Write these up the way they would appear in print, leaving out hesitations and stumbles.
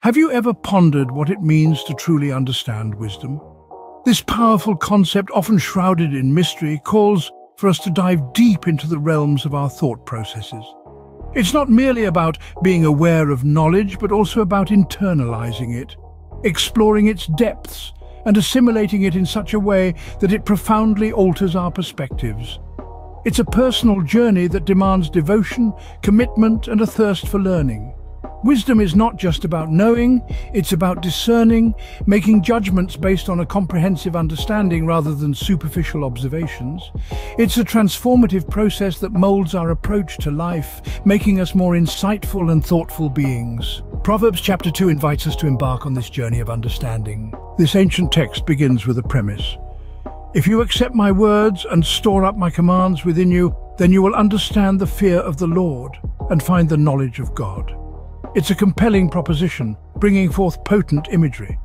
Have you ever pondered what it means to truly understand wisdom? This powerful concept, often shrouded in mystery, calls for us to dive deep into the realms of our thought processes. It's not merely about being aware of knowledge, but also about internalizing it, exploring its depths, and assimilating it in such a way that it profoundly alters our perspectives. It's a personal journey that demands devotion, commitment, and a thirst for learning. Wisdom is not just about knowing, it's about discerning, making judgments based on a comprehensive understanding rather than superficial observations. It's a transformative process that molds our approach to life, making us more insightful and thoughtful beings. Proverbs chapter 2 invites us to embark on this journey of understanding. This ancient text begins with a premise. If you accept my words and store up my commands within you, then you will understand the fear of the Lord and find the knowledge of God. It's a compelling proposition, bringing forth potent imagery.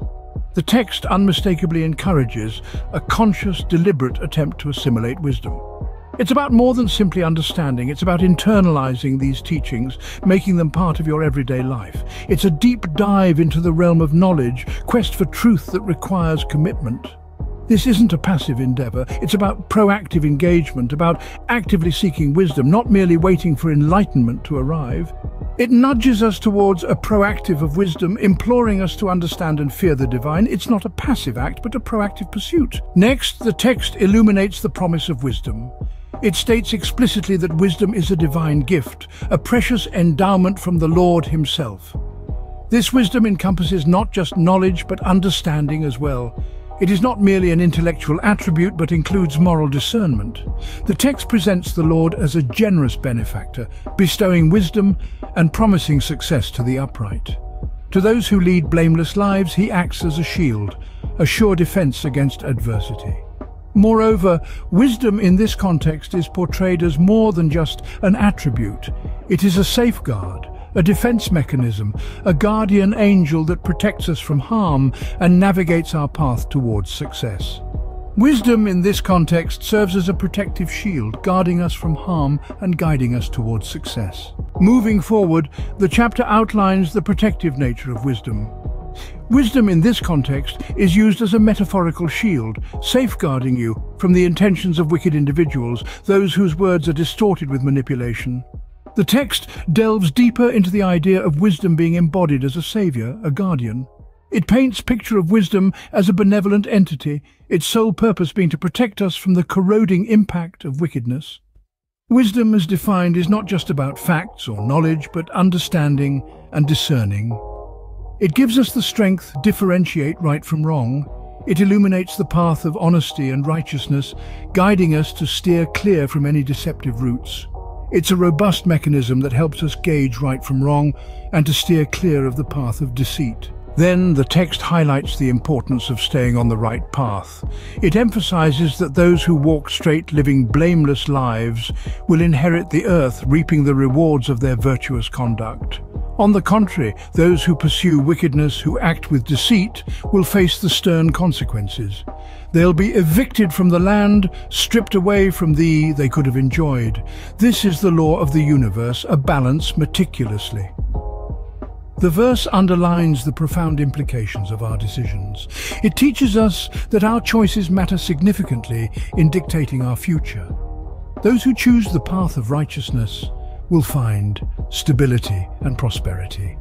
The text unmistakably encourages a conscious, deliberate attempt to assimilate wisdom. It's about more than simply understanding, it's about internalizing these teachings, making them part of your everyday life. It's a deep dive into the realm of knowledge, quest for truth that requires commitment. This isn't a passive endeavor, it's about proactive engagement, about actively seeking wisdom, not merely waiting for enlightenment to arrive. It nudges us towards a proactive of wisdom, imploring us to understand and fear the divine. It's not a passive act, but a proactive pursuit. Next, the text illuminates the promise of wisdom. It states explicitly that wisdom is a divine gift, a precious endowment from the Lord himself. This wisdom encompasses not just knowledge, but understanding as well. It is not merely an intellectual attribute, but includes moral discernment. The text presents the Lord as a generous benefactor, bestowing wisdom and promising success to the upright. To those who lead blameless lives, he acts as a shield, a sure defense against adversity. Moreover, wisdom in this context is portrayed as more than just an attribute. It is a safeguard, a defense mechanism, a guardian angel that protects us from harm and navigates our path towards success. Wisdom in this context serves as a protective shield, guarding us from harm and guiding us towards success. Moving forward, the chapter outlines the protective nature of wisdom. Wisdom in this context is used as a metaphorical shield, safeguarding you from the intentions of wicked individuals, those whose words are distorted with manipulation. The text delves deeper into the idea of wisdom being embodied as a savior, a guardian. It paints a picture of wisdom as a benevolent entity, its sole purpose being to protect us from the corroding impact of wickedness. Wisdom, as defined, is not just about facts or knowledge, but understanding and discerning. It gives us the strength to differentiate right from wrong. It illuminates the path of honesty and righteousness, guiding us to steer clear from any deceptive routes. It's a robust mechanism that helps us gauge right from wrong and to steer clear of the path of deceit. Then the text highlights the importance of staying on the right path. It emphasizes that those who walk straight, living blameless lives, will inherit the earth, reaping the rewards of their virtuous conduct. On the contrary, those who pursue wickedness, who act with deceit, will face the stern consequences. They'll be evicted from the land, stripped away from they could have enjoyed. This is the law of the universe, a balance meticulously. The verse underlines the profound implications of our decisions. It teaches us that our choices matter significantly in dictating our future. Those who choose the path of righteousness will find stability and prosperity.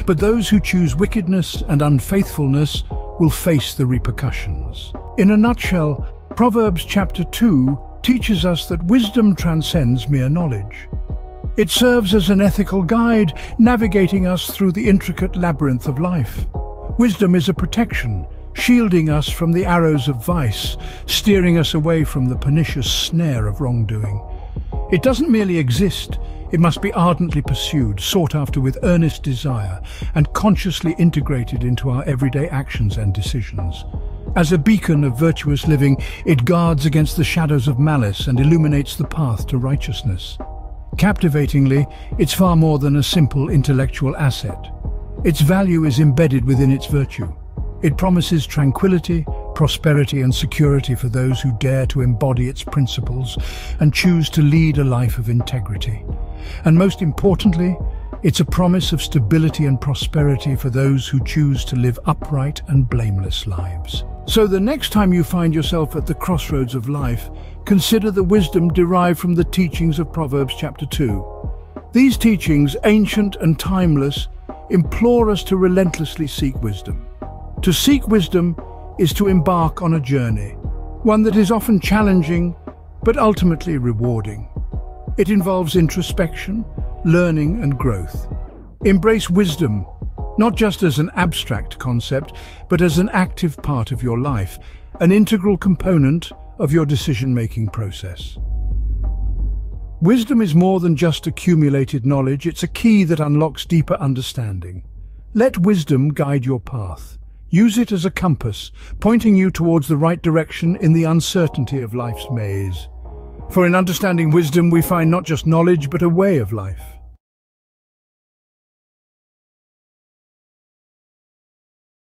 But those who choose wickedness and unfaithfulness will face the repercussions. In a nutshell, Proverbs chapter 2 teaches us that wisdom transcends mere knowledge. It serves as an ethical guide, navigating us through the intricate labyrinth of life. Wisdom is a protection, shielding us from the arrows of vice, steering us away from the pernicious snare of wrongdoing. It doesn't merely exist, it must be ardently pursued, sought after with earnest desire, and consciously integrated into our everyday actions and decisions. As a beacon of virtuous living, it guards against the shadows of malice and illuminates the path to righteousness. Captivatingly, it's far more than a simple intellectual asset. Its value is embedded within its virtue. It promises tranquility, prosperity and security for those who dare to embody its principles and choose to lead a life of integrity. And most importantly, It's a promise of stability and prosperity for those who choose to live upright and blameless lives. So the next time you find yourself at the crossroads of life, consider the wisdom derived from the teachings of Proverbs chapter 2. These teachings, ancient and timeless, implore us to relentlessly seek wisdom. To seek wisdom is to embark on a journey, one that is often challenging but ultimately rewarding. It involves introspection, learning and growth. Embrace wisdom, not just as an abstract concept, but as an active part of your life, an integral component of your decision-making process. Wisdom is more than just accumulated knowledge, it's a key that unlocks deeper understanding. Let wisdom guide your path. Use it as a compass, pointing you towards the right direction in the uncertainty of life's maze. For in understanding wisdom, we find not just knowledge, but a way of life.